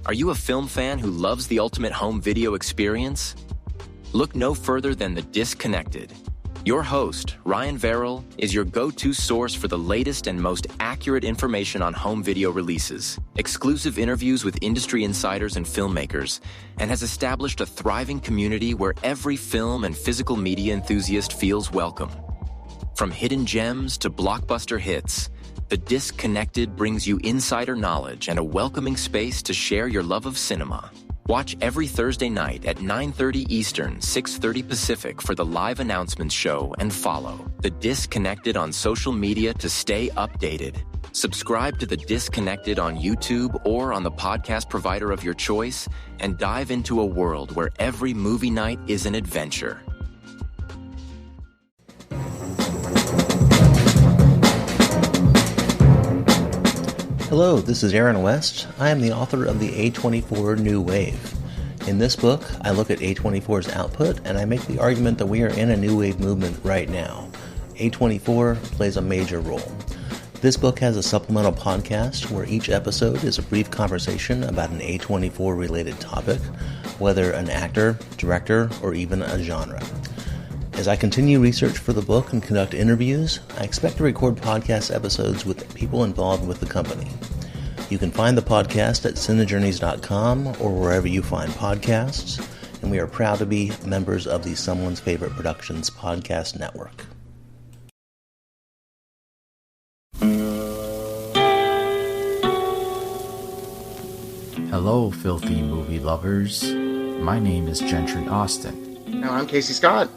Are you a film fan who loves the ultimate home video experience? Look no further than The Disconnected. Your host, Ryan Verrill, is your go-to source for the latest and most accurate information on home video releases, exclusive interviews with industry insiders and filmmakers, and has established a thriving community where every film and physical media enthusiast feels welcome. From hidden gems to blockbuster hits, The Disconnected brings you insider knowledge and a welcoming space to share your love of cinema. Watch every Thursday night at 9:30 Eastern, 6:30 Pacific for the live announcements show and follow The Disconnected on social media to stay updated. Subscribe to The Disconnected on YouTube or on the podcast provider of your choice and dive into a world where every movie night is an adventure. Hello, this is Aaron West. I am the author of the A24 New Wave. In this book, I look at A24's output and I make the argument that we are in a new wave movement right now. A24 plays a major role. This book has a supplemental podcast where each episode is a brief conversation about an A24 related topic, whether an actor, director, or even a genre. As I continue research for the book and conduct interviews, I expect to record podcast episodes with people involved with the company. You can find the podcast at cinejourneys.com or wherever you find podcasts, and we are proud to be members of the Someone's Favorite Productions podcast network. Hello, filthy movie lovers. My name is Gentry Austin. And I'm Casey Scott.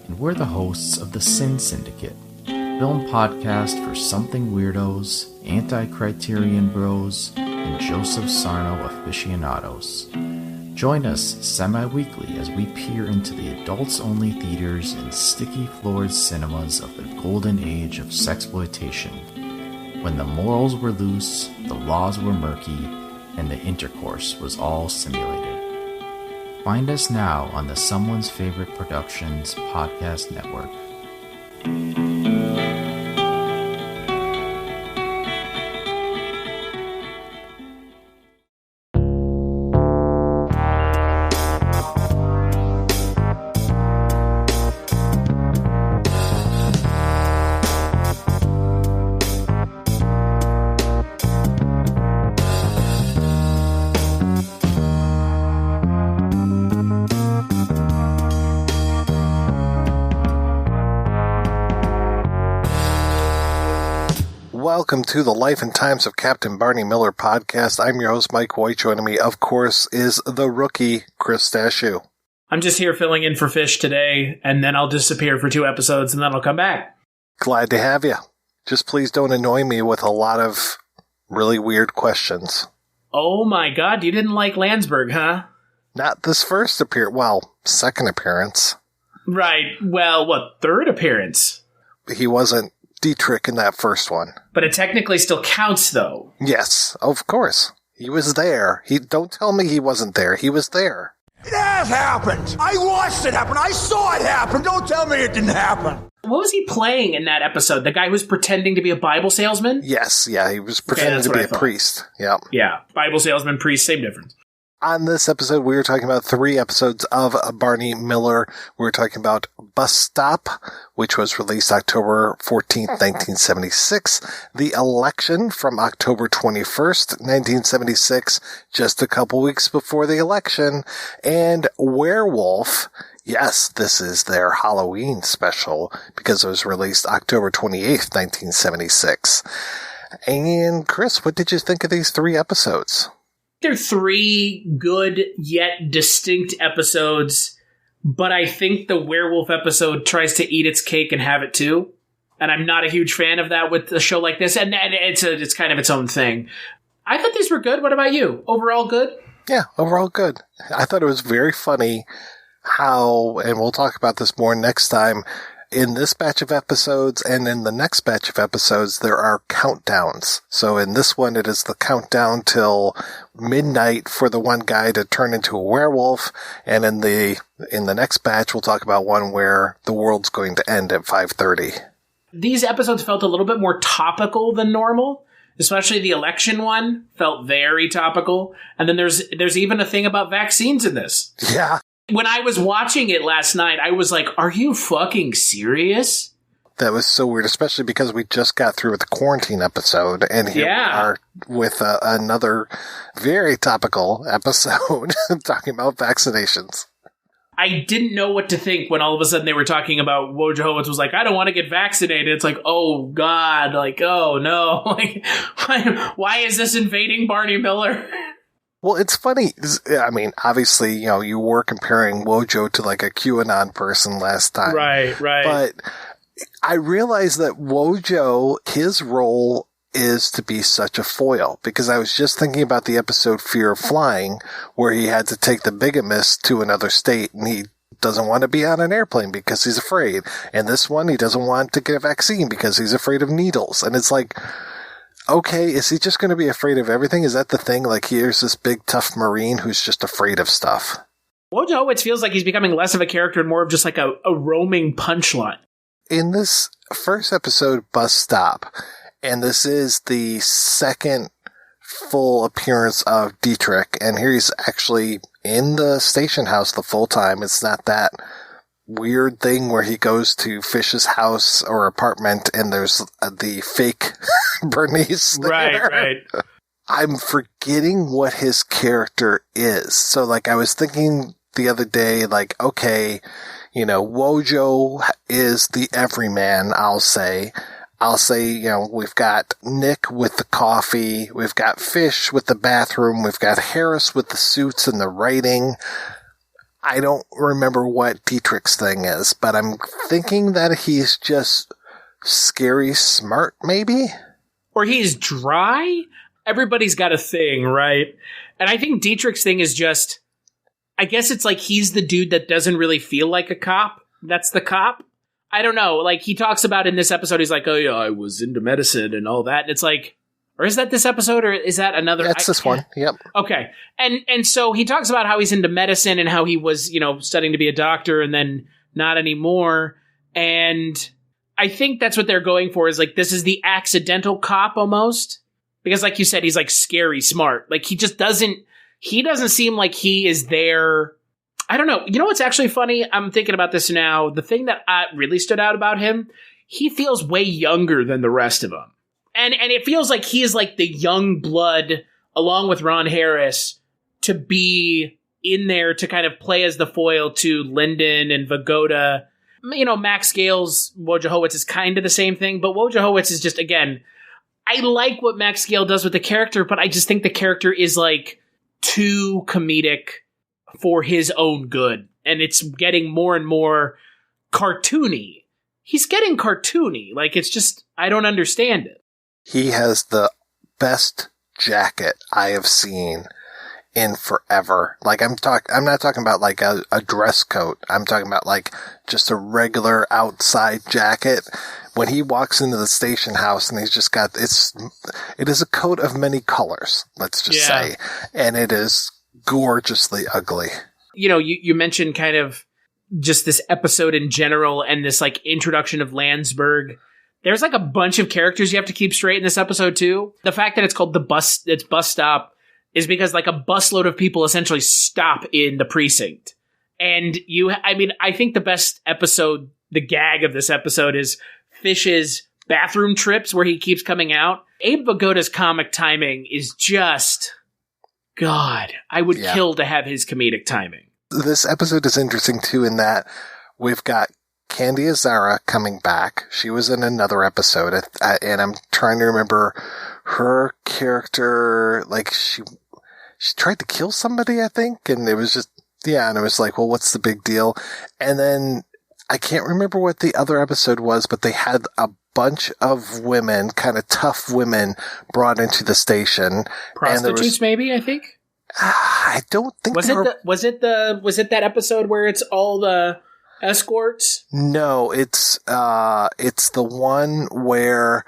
And we're the hosts of the Sin Syndicate, film podcast for something weirdos, anti-criterion bros, and Joseph Sarno aficionados. Join us semi-weekly as we peer into the adults-only theaters and sticky-floored cinemas of the golden age of sexploitation, when the morals were loose, the laws were murky, and the intercourse was all simulated. Find us now on the Someone's Favorite Productions podcast network. Welcome to the Life and Times of Captain Barney Miller podcast. I'm your host, Mike White. Joining me, of course, is the rookie, Chris Stashew. I'm just here filling in for Fish today, and then I'll disappear for 2 episodes, and then I'll come back. Glad to have you. Just please don't annoy me with a lot of really weird questions. Oh my god, you didn't like Landsberg, huh? Not this first appearance. Well, second appearance. Right. Well, what, third appearance? He wasn't Dietrich in that first one. But it technically still counts, though. Yes, of course. He was there. Don't tell me he wasn't there. He was there. It has happened. I watched it happen. I saw it happen. Don't tell me it didn't happen. What was he playing in that episode? The guy who's pretending to be a Bible salesman? Yes, yeah, he was pretending to be a priest. Yep. Yeah, Bible salesman, priest, same difference. On this episode, we were talking about 3 episodes of Barney Miller. We were talking about Bus Stop, which was released October 14th, 1976. The Election from October 21st, 1976, just a couple weeks before the election. And Werewolf. Yes, this is their Halloween special because it was released October 28th, 1976. And Chris, what did you think of these 3 episodes? They're 3 good yet distinct episodes, but I think the werewolf episode tries to eat its cake and have it too. And I'm not a huge fan of that with a show like this, and it's kind of its own thing. I thought these were good. What about you? Overall good? Yeah, overall good. I thought it was very funny how, and we'll talk about this more next time, in this batch of episodes and in the next batch of episodes, there are countdowns. So in this one, it is the countdown till midnight for the one guy to turn into a werewolf. And in the next batch, we'll talk about one where the world's going to end at 5:30. These episodes felt a little bit more topical than normal. Especially the election one felt very topical. And then there's even a thing about vaccines in this. Yeah. When I was watching it last night, I was like, are you fucking serious? That was so weird, especially because we just got through with the quarantine episode, and here we are with another very topical episode talking about vaccinations. I didn't know what to think when all of a sudden they were talking about Wojciechowicz was like, I don't want to get vaccinated. It's like, oh, God, like, oh, no. Like, why is this invading Barney Miller? Well, it's funny. I mean, obviously, you were comparing Wojo to like a QAnon person last time. Right. But I realized that Wojo, his role is to be such a foil, because I was just thinking about the episode Fear of Flying, where he had to take the bigamist to another state, and he doesn't want to be on an airplane because he's afraid. And this one, he doesn't want to get a vaccine because he's afraid of needles. And it's like, okay, is he just going to be afraid of everything? Is that the thing? Like, here's this big, tough Marine who's just afraid of stuff. Wojciechowicz feels like he's becoming less of a character and more of just like a roaming punchline. In this first episode, Bus Stop, and this is the second full appearance of Dietrich, and here he's actually in the station house the full time. It's not that weird thing where he goes to Fish's house or apartment and there's the fake Bernice there. Right. I'm forgetting what his character is. So, like, I was thinking the other day, like, okay, Wojo is the everyman, I'll say, we've got Nick with the coffee, we've got Fish with the bathroom, we've got Harris with the suits and the writing. I don't remember what Dietrich's thing is, but I'm thinking that he's just scary smart, maybe? Or he's dry? Everybody's got a thing, right? And I think Dietrich's thing is just, I guess it's like he's the dude that doesn't really feel like a cop. That's the cop. I don't know. Like, he talks about in this episode, he's like, oh yeah, I was into medicine and all that. And it's like, or is that this episode or is that another? That's this one. Yep. Okay. And so he talks about how he's into medicine and how he was, studying to be a doctor and then not anymore. And I think that's what they're going for, is like, this is the accidental cop almost. Because like you said, he's like scary smart. Like, he doesn't seem like he is there. I don't know. You know what's actually funny? I'm thinking about this now. The thing that really stood out about him, he feels way younger than the rest of them. And it feels like he is like the young blood, along with Ron Harris, to be in there to kind of play as the foil to Lyndon and Vagoda. Max Gale's Wojciechowicz is kind of the same thing, but Wojciechowicz is just, again, I like what Max Gale does with the character, but I just think the character is like too comedic for his own good. And it's getting more and more cartoony. He's getting cartoony. Like, it's just, I don't understand it. He has the best jacket I have seen in forever. Like, I'm not talking about like a dress coat. I'm talking about like just a regular outside jacket. When he walks into the station house and he's just got, it is a coat of many colors, let's just say. And it is gorgeously ugly. You mentioned kind of just this episode in general and this like introduction of Landsberg. There's like a bunch of characters you have to keep straight in this episode too. The fact that it's called Bus Stop is because like a busload of people essentially stop in the precinct. And I think the best episode, the gag of this episode is Fish's bathroom trips where he keeps coming out. Abe Vigoda's comic timing is just, God, I would kill to have his comedic timing. This episode is interesting too in that we've got Candy Azara coming back. She was in another episode, and I'm trying to remember her character. Like, she tried to kill somebody, I think, and it was just, and it was like, well, what's the big deal? And then I can't remember what the other episode was, but they had a bunch of women, kind of tough women, brought into the station. Prostitutes, maybe, I think? I don't think was it that episode where it's all the escorts? No, it's the one where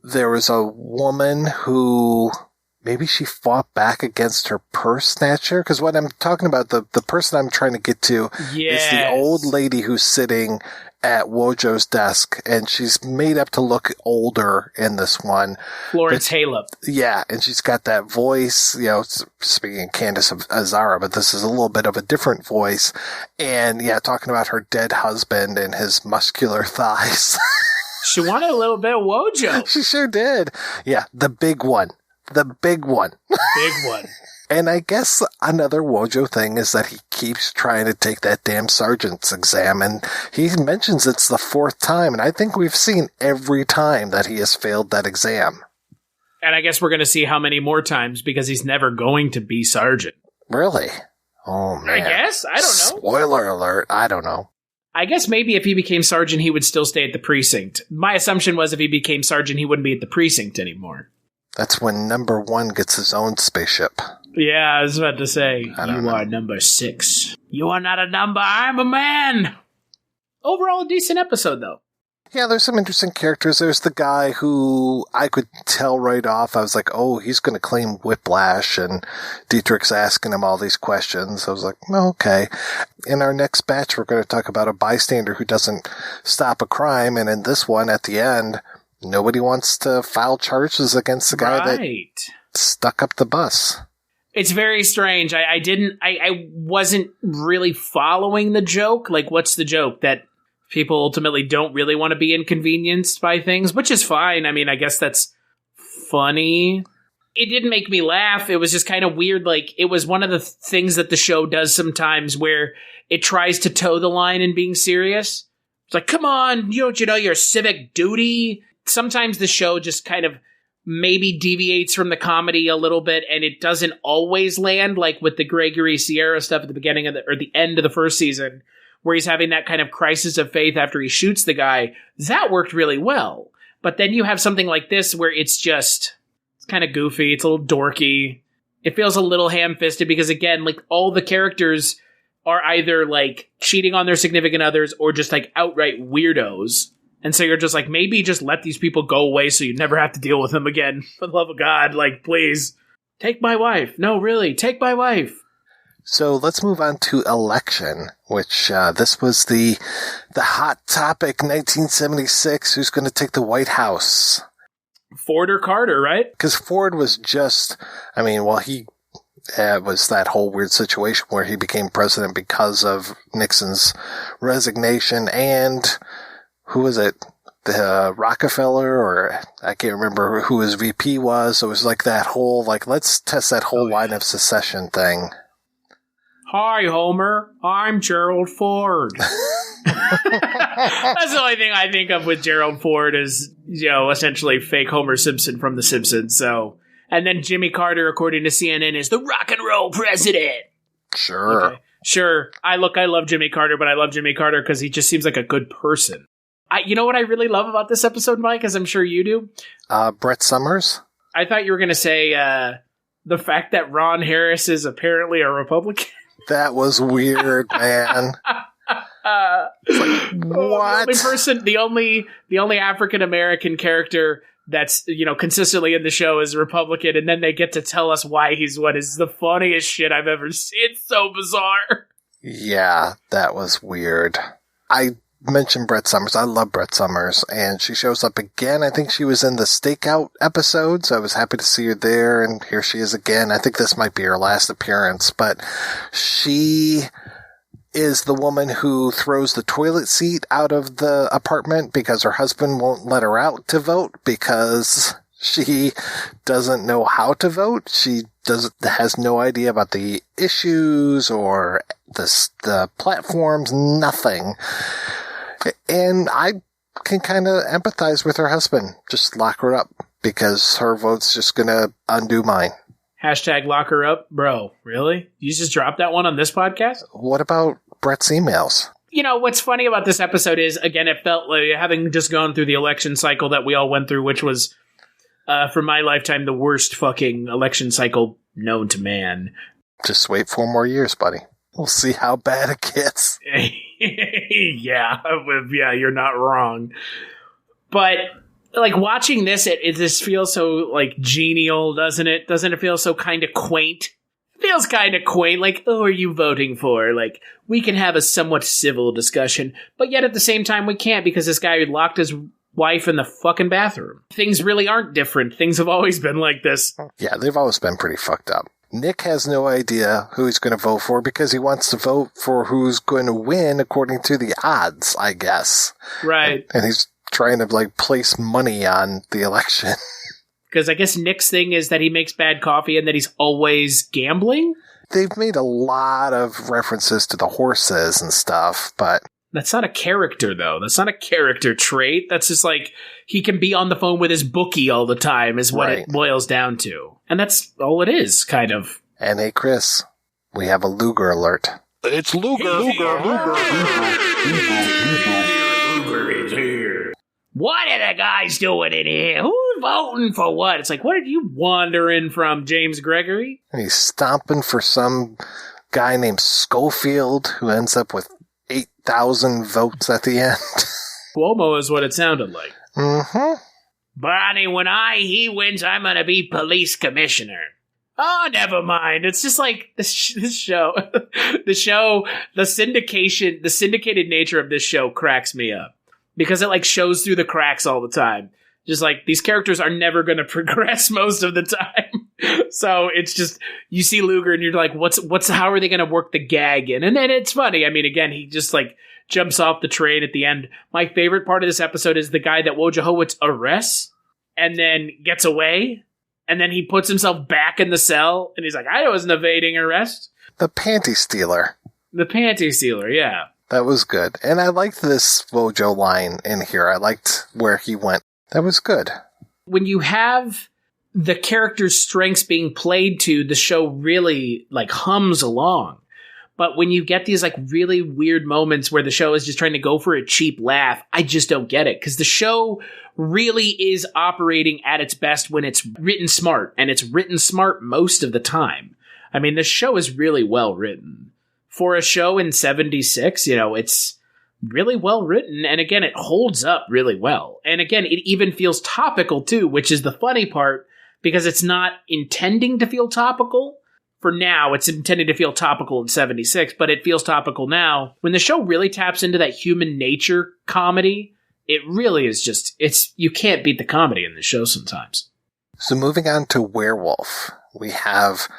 there was a woman who maybe she fought back against her purse snatcher. Because what I'm talking about, the person I'm trying to get to is the old lady who's sitting at Wojo's desk, and she's made up to look older in this one. Florence Halep. Yeah, and she's got that voice, speaking of Candace of Azara, but this is a little bit of a different voice. And yeah, talking about her dead husband and his muscular thighs. She wanted a little bit of Wojo. She sure did. Yeah, the big one. The big one. Big one. And I guess another Wojo thing is that he keeps trying to take that damn sergeant's exam, and he mentions it's the 4th time, and I think we've seen every time that he has failed that exam. And I guess we're going to see how many more times, because he's never going to be sergeant. Really? Oh, man. I guess? I don't know. Spoiler alert. I don't know. I guess maybe if he became sergeant, he would still stay at the precinct. My assumption was if he became sergeant, he wouldn't be at the precinct anymore. That's when number 1 gets his own spaceship. Yeah, I was about to say, you know. are number 6. You are not a number, I'm a man. Overall, a decent episode, though. Yeah, there's some interesting characters. There's the guy who I could tell right off. I was like, oh, he's going to claim whiplash, and Dietrich's asking him all these questions. I was like, oh, okay. In our next batch, we're going to talk about a bystander who doesn't stop a crime, and in this one, at the end, nobody wants to file charges against the guy that stuck up the bus. It's very strange. I wasn't really following the joke. Like, what's the joke? That people ultimately don't really want to be inconvenienced by things, which is fine. I mean, I guess that's funny. It didn't make me laugh. It was just kind of weird. Like, it was one of the things that the show does sometimes where it tries to toe the line in being serious. It's like, come on, don't you know your civic duty? Sometimes the show just kind of maybe deviates from the comedy a little bit, and it doesn't always land, like with the Gregory Sierra stuff at the beginning of the end of the first season, where he's having that kind of crisis of faith after he shoots the guy. That worked really well. But then you have something like this where it's kind of goofy. It's a little dorky. It feels a little ham-fisted because, again, like, all the characters are either like cheating on their significant others or just like outright weirdos. And so you're just like, maybe just let these people go away so you never have to deal with them again. For the love of God, like, please, take my wife. No, really, take my wife. So let's move on to Election, which this was the hot topic, 1976. Who's going to take the White House? Ford or Carter, right? Because Ford was just, he was that whole weird situation where he became president because of Nixon's resignation, and who was it? The Rockefeller, or I can't remember who his VP was. So it was like that whole, like, let's test that whole line of secession thing. Hi, Homer. I'm Gerald Ford. That's the only thing I think of with Gerald Ford is, essentially fake Homer Simpson from The Simpsons. So, and then Jimmy Carter, according to CNN, is the rock and roll president. Sure. Okay. Sure. I love Jimmy Carter, but I love Jimmy Carter because he just seems like a good person. You know what I really love about this episode, Mike, as I'm sure you do? Brett Summers? I thought you were going to say the fact that Ron Harris is apparently a Republican. That was weird, man. What? The only African American character that's, consistently in the show is Republican, and then they get to tell us why he's what is the funniest shit I've ever seen. It's so bizarre. Yeah, that was weird. I mentioned Brett Summers. I love Brett Summers, and she shows up again. I think she was in the Stakeout episode, so I was happy to see her there, and here she is again. I think this might be her last appearance, but she is the woman who throws the toilet seat out of the apartment because her husband won't let her out to vote because she doesn't know how to vote. She has no idea about the issues or the platforms, nothing. And I can kind of empathize with her husband. Just lock her up because her vote's just going to undo mine. Hashtag lock her up. Bro, really? You just dropped that one on this podcast? What about Brett's emails? What's funny about this episode is, again, it felt like having just gone through the election cycle that we all went through, which was, for my lifetime, the worst fucking election cycle known to man. Just wait 4 more years, buddy. We'll see how bad it gets. Yeah, you're not wrong. But, like, watching this, it just feels so, like, genial, doesn't it? Doesn't it feel so kind of quaint? feels kind of quaint, like, who are you voting for? Like, we can have a somewhat civil discussion, but yet at the same time we can't because this guy locked his wife in the fucking bathroom. Things really aren't different. Things have always been like this. Yeah, they've always been pretty fucked up. Nick has no idea who he's going to vote for because he wants to vote for who's going to win according to the odds, I guess. Right. And he's trying to, like, place money on the election. Because I guess Nick's thing is that he makes bad coffee and that he's always gambling? They've made a lot of references to the horses and stuff, but... That's not a character, though. That's not a character trait. That's just like, he can be on the phone with his bookie all the time, is what it boils down to. And that's all it is, kind of. And hey, Chris, we have a Luger alert. It's Luger. Luger is here. What are the guys doing in here? Who's voting for what? It's like, what are you wandering from, James Gregory? And he's stomping for some guy named Schofield who ends up with 8,000 votes at the end. Cuomo is what it sounded like. Mm-hmm. Barney, when he wins, I'm going to be police commissioner. Oh, never mind. It's just like this show, the syndicated nature of this show cracks me up because it like shows through the cracks all the time. Just like these characters are never going to progress most of the time. So it's just, you see Luger and you're like, how are they going to work the gag in? And then it's funny. I mean, again, he just like jumps off the train at the end. My favorite part of this episode is the guy that Wojciechowicz arrests and then gets away. And then he puts himself back in the cell and he's like, I wasn't evading arrest. The panty stealer. The panty stealer, yeah. That was good. And I liked this Wojo line in here. I liked where he went. That was good. When you have the character's strengths being played to, the show really like hums along. But when you get these like really weird moments where the show is just trying to go for a cheap laugh, I just don't get it. Because the show really is operating at its best when it's written smart. And it's written smart most of the time. I mean, the show is really well written. For a show in 76, it's really well written, and again, it holds up really well. And again, it even feels topical too, which is the funny part, because it's not intending to feel topical. For now, it's intended to feel topical in 76, but it feels topical now. When the show really taps into that human nature comedy, it really is just, you can't beat the comedy in the show sometimes. So moving on to Werewolf, we have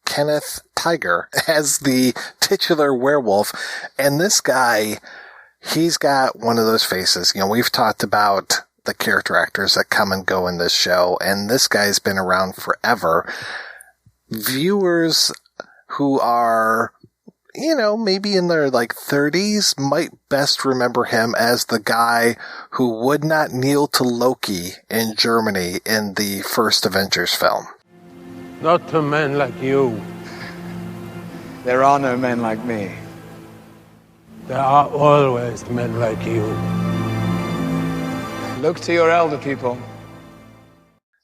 Kenneth Tiger as the titular werewolf, and this guy, he's got one of those faces. We've talked about the character actors that come and go in this show, and this guy's been around forever. Viewers who are, maybe in their 30s might best remember him as the guy who would not kneel to Loki in Germany in the first Avengers film. Not to men like you. There are no men like me. There are always men like you. Look to your elder people.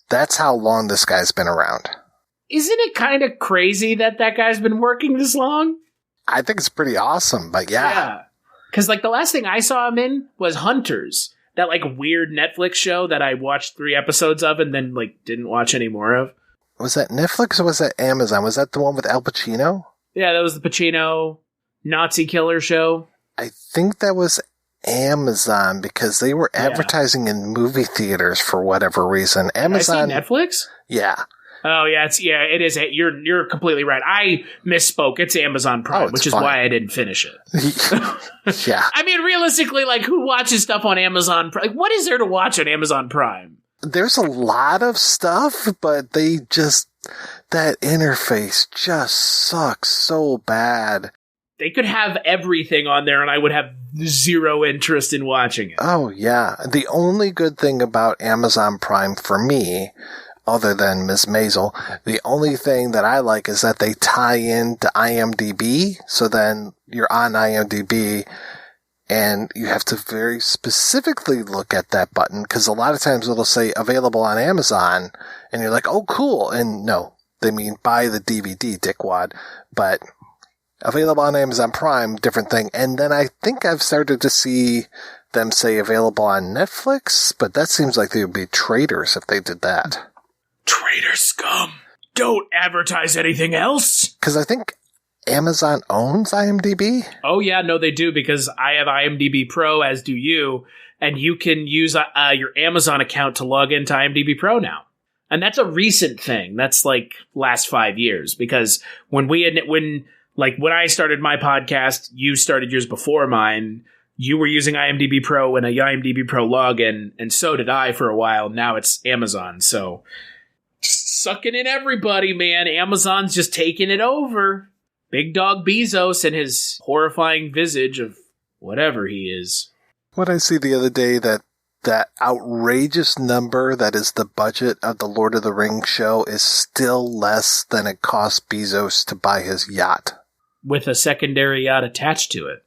That's how long this guy's been around. Isn't it kind of crazy that guy's been working this long? I think it's pretty awesome, but yeah. Because the last thing I saw him in was Hunters, that weird Netflix show that I watched 3 episodes of and then didn't watch any more of. Was that Netflix or was that Amazon? Was that the one with Al Pacino? Yeah, that was the Pacino Nazi killer show. I think that was Amazon because they were advertising in movie theaters for whatever reason. Amazon. Did I see Netflix? Yeah. Oh yeah, it is. You're completely right. I misspoke. It's Amazon Prime, which is why I didn't finish it. Yeah. I mean, realistically, who watches stuff on Amazon Prime? What is there to watch on Amazon Prime? There's a lot of stuff, but that interface just sucks so bad. They could have everything on there and I would have zero interest in watching it. Oh, yeah. The only good thing about Amazon Prime for me, other than Ms. Maisel, the only thing that I like is that they tie in to IMDb. So then you're on IMDb and you have to very specifically look at that button because a lot of times it'll say available on Amazon and you're like, oh, cool. And no, they mean buy the DVD, dickwad. But available on Amazon Prime, different thing. And then I think I've started to see them say available on Netflix, but that seems like they would be traitors if they did that. Traitor scum. Don't advertise anything else. Because I think Amazon owns IMDb. Oh, yeah, no, they do, because I have IMDb Pro, as do you, and you can use your Amazon account to log into IMDb Pro now. And that's a recent thing. That's like last 5 years, because when I started my podcast, you started yours before mine. You were using IMDb Pro and a IMDb Pro login, and so did I for a while. Now it's Amazon, so just sucking in everybody, man. Amazon's just taking it over. Big dog Bezos and his horrifying visage of whatever he is. What I see the other day, that outrageous number that is the budget of the Lord of the Rings show is still less than it cost Bezos to buy his yacht. With a secondary yacht attached to it.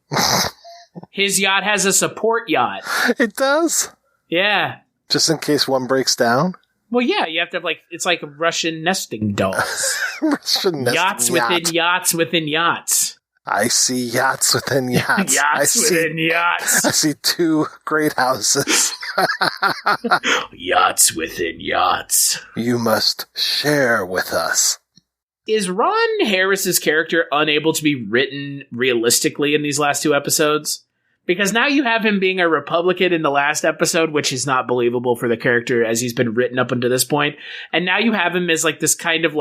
His yacht has a support yacht. It does? Yeah. Just in case one breaks down? Well, yeah, you have to have, it's like Russian nesting dolls. Russian nesting yachts within yachts within yachts. I see yachts within yachts. Within yachts. I see two great houses. Yachts within yachts. You must share with us. Is Ron Harris's character unable to be written realistically in these last 2 episodes? Because now you have him being a Republican in the last episode, which is not believable for the character as he's been written up until this point. And now you have him as this kind of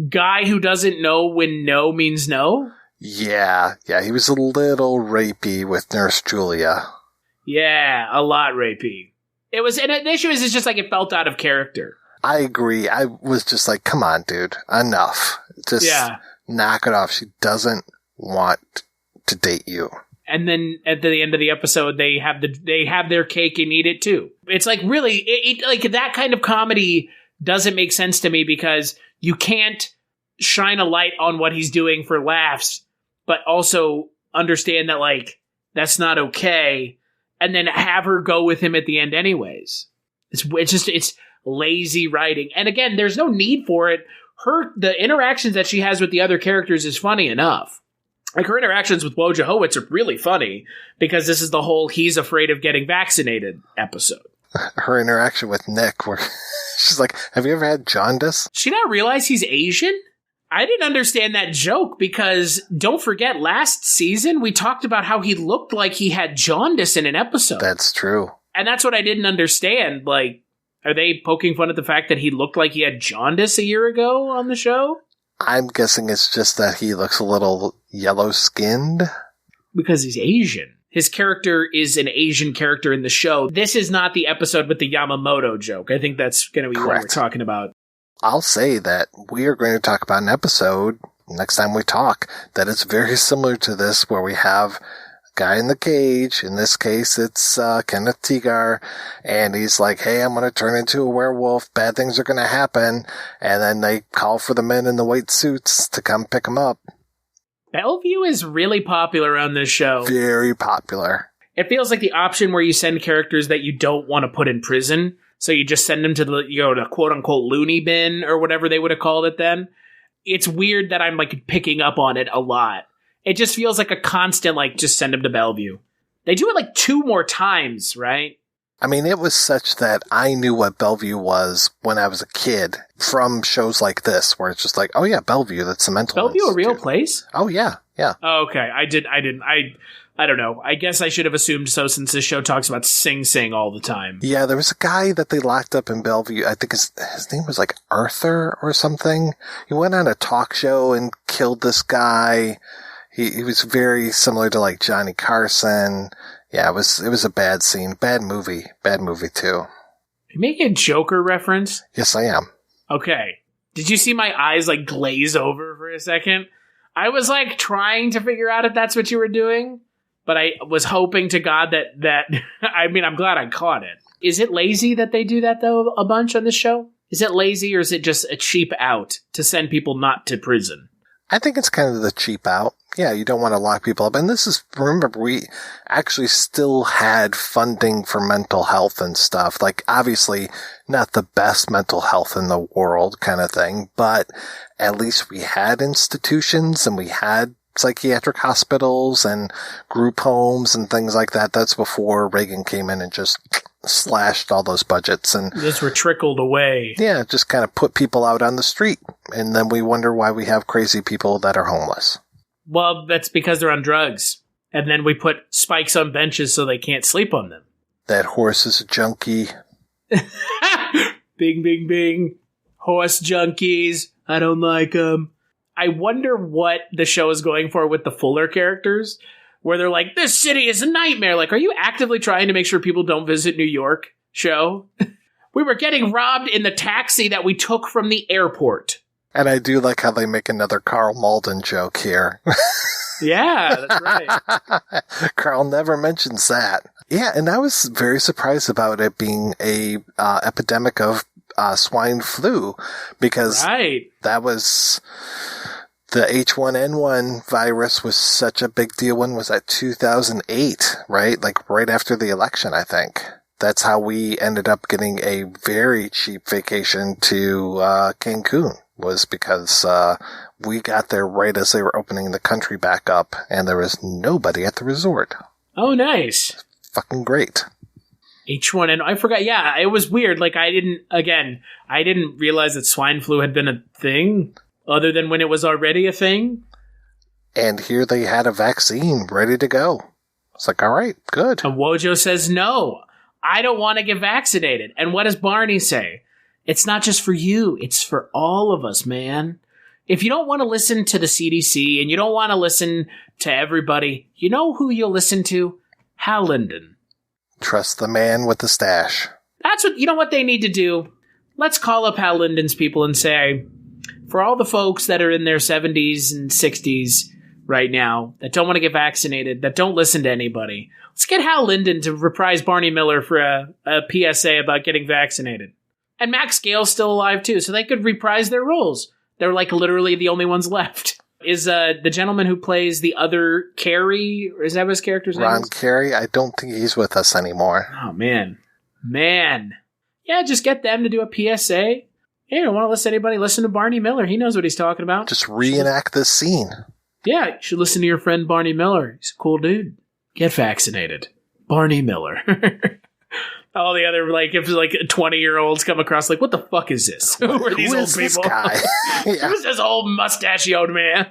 guy who doesn't know when no means no. Yeah, he was a little rapey with Nurse Julia. Yeah, a lot rapey. It was, and the issue is it's just it felt out of character. I agree. I was just come on, dude, enough. Just knock it off. She doesn't want to date you. And then at the end of the episode, they have their cake and eat it too. It's really that kind of comedy doesn't make sense to me, because you can't shine a light on what he's doing for laughs, but also understand that that's not okay, and then have her go with him at the end anyways. It's lazy writing. And again, there's no need for it. The interactions that she has with the other characters is funny enough. Her interactions with Woj Howitz are really funny, because this is the whole he's afraid of getting vaccinated episode. Her interaction with Nick, where she's like, have you ever had jaundice? She not realize he's Asian? I didn't understand that joke, because don't forget, last season we talked about how he looked like he had jaundice in an episode. That's true. And that's what I didn't understand. Are they poking fun at the fact that he looked like he had jaundice a year ago on the show? I'm guessing it's just that he looks a little yellow-skinned. Because he's Asian. His character is an Asian character in the show. This is not the episode with the Yamamoto joke. I think that's going to be what we're talking about. I'll say that we are going to talk about an episode next time we talk that is very similar to this, where we have guy in the cage. In this case, it's Kenneth Teagar, and he's like, hey, I'm going to turn into a werewolf. Bad things are going to happen. And then they call for the men in the white suits to come pick him up. Bellevue is really popular on this show. Very popular. It feels like the option where you send characters that you don't want to put in prison. So you just send them to the quote unquote loony bin or whatever they would have called it then. It's weird that I'm picking up on it a lot. It just feels like a constant, just send them to Bellevue. They do it 2 more times, right? I mean, it was such that I knew what Bellevue was when I was a kid from shows like this, where it's just oh yeah, Bellevue, that's the mental Bellevue institute. A real place? Oh yeah. Oh, okay. I don't know. I guess I should have assumed so, since this show talks about Sing Sing all the time. Yeah, there was a guy that they locked up in Bellevue. I think his name was Arthur or something. He went on a talk show and killed this guy. He was very similar to Johnny Carson. Yeah, it was a bad scene. Bad movie too. Are you making a Joker reference? Yes, I am. Okay. Did you see my eyes glaze over for a second? I was trying to figure out if that's what you were doing, but I was hoping to God that I mean, I'm glad I caught it. Is it lazy that they do that though a bunch on this show? Is it lazy, or is it just a cheap out to send people not to prison? I think it's kind of the cheap out. Yeah, you don't want to lock people up. And remember, we actually still had funding for mental health and stuff. Obviously not the best mental health in the world kind of thing, but at least we had institutions and we had psychiatric hospitals and group homes and things like that. That's before Reagan came in and just slashed all those budgets and just were trickled away. Yeah, just kind of put people out on the street. And then we wonder why we have crazy people that are homeless. Well, that's because they're on drugs. And then we put spikes on benches so they can't sleep on them. That horse is a junkie. Bing, bing, bing. Horse junkies. I don't like them. I wonder what the show is going for with the Fuller characters, where they're like, this city is a nightmare. Like, are you actively trying to make sure people don't visit New York? Show? We were getting robbed in the taxi that we took from the airport. And I do like how they make another Carl Malden joke here. Yeah, that's right. Carl never mentions that. Yeah, and I was very surprised about it being a epidemic of swine flu, because that was the H1N1 virus was such a big deal. When was that? 2008, right? Like right after the election, I think. That's how we ended up getting a very cheap vacation to Cancun, was because we got there right as they were opening the country back up, and there was nobody at the resort. Oh, nice. Fucking great. H1N1, I forgot. Yeah, it was weird. Like, I didn't realize that swine flu had been a thing, other than when it was already a thing. And here they had a vaccine ready to go. It's like, all right, good. And Wojo says, no, I don't want to get vaccinated. And what does Barney say? It's not just for you. It's for all of us, man. If you don't want to listen to the CDC and you don't want to listen to everybody, you know who you'll listen to? Hal Linden. Trust the man with the stash. That's what, you know what they need to do? Let's call up Hal Linden's people and say, for all the folks that are in their 70s and 60s right now, that don't want to get vaccinated, that don't listen to anybody, let's get Hal Linden to reprise Barney Miller for a PSA about getting vaccinated. And Max Gale's still alive too, so they could reprise their roles. They're like literally the only ones left. Is the gentleman who plays the other Carrie, or is that what his character's name is? Ron Carey? I don't think he's with us anymore. Oh, man. Yeah, just get them to do a PSA. Hey, you don't want to listen to anybody, listen to Barney Miller. He knows what he's talking about. Just reenact this scene. Yeah, you should listen to your friend Barney Miller. He's a cool dude. Get vaccinated. Barney Miller. All the other, like, if like 20-year-olds come across, like, what the fuck is this? Who are these old people? This guy? Who's this old mustachioed man?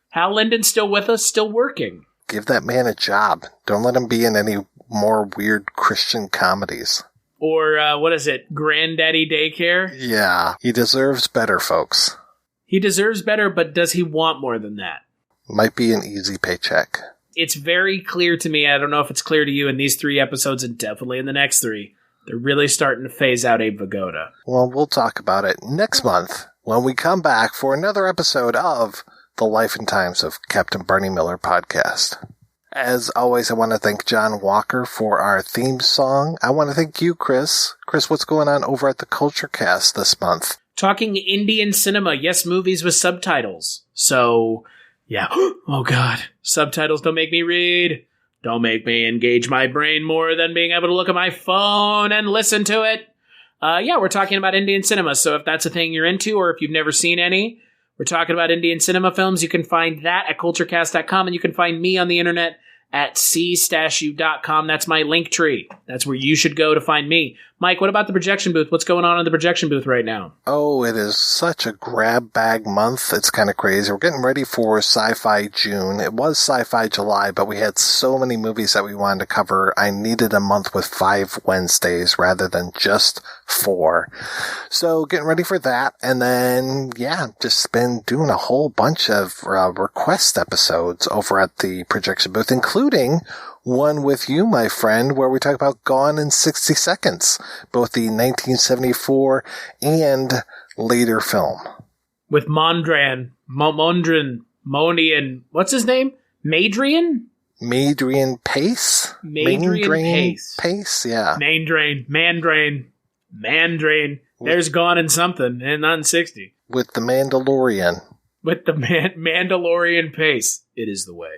Hal Linden's still with us, still working. Give that man a job. Don't let him be in any more weird Christian comedies. Or, what is it? Granddaddy Daycare? Yeah. He deserves better, folks. He deserves better, but does he want more than that? Might be an easy paycheck. It's very clear to me, I don't know if it's clear to you in these 3 episodes and definitely in the next 3, they're really starting to phase out Abe Vigoda. Well, we'll talk about it next month when we come back for another episode of The Life and Times of Captain Barney Miller podcast. As always, I want to thank John Walker for our theme song. I want to thank you, Chris. Chris, what's going on over at the Culture Cast this month? Talking Indian cinema, yes, movies with subtitles. So, yeah. Oh, God. Subtitles don't make me read. Don't make me engage my brain more than being able to look at my phone and listen to it. Yeah, we're talking about Indian cinema. So if that's a thing you're into, or if you've never seen any, we're talking about Indian cinema films. You can find that at culturecast.com, and you can find me on the internet at cstashu.com. That's my link tree. That's where you should go to find me. Mike, what about the projection booth? What's going on in the projection booth right now? Oh, it is such a grab bag month. It's kind of crazy. We're getting ready for Sci-Fi June. It was Sci-Fi July, but we had so many movies that we wanted to cover. I needed a month with 5 Wednesdays rather than just 4. So getting ready for that. And then, yeah, just been doing a whole bunch of request episodes over at the projection booth, including one with you, my friend, where we talk about Gone in 60 Seconds, both the 1974 and later film. With Monian, what's his name? Madrian Pace? Madrian Pace, yeah. Mandrain. There's Gone in something, and not in 60. With the Mandalorian. With the Mandalorian Pace. It is the way.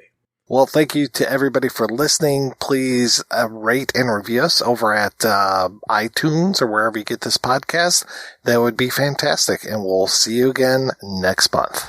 Well, thank you to everybody for listening. Please rate and review us over at iTunes or wherever you get this podcast. That would be fantastic. And we'll see you again next month.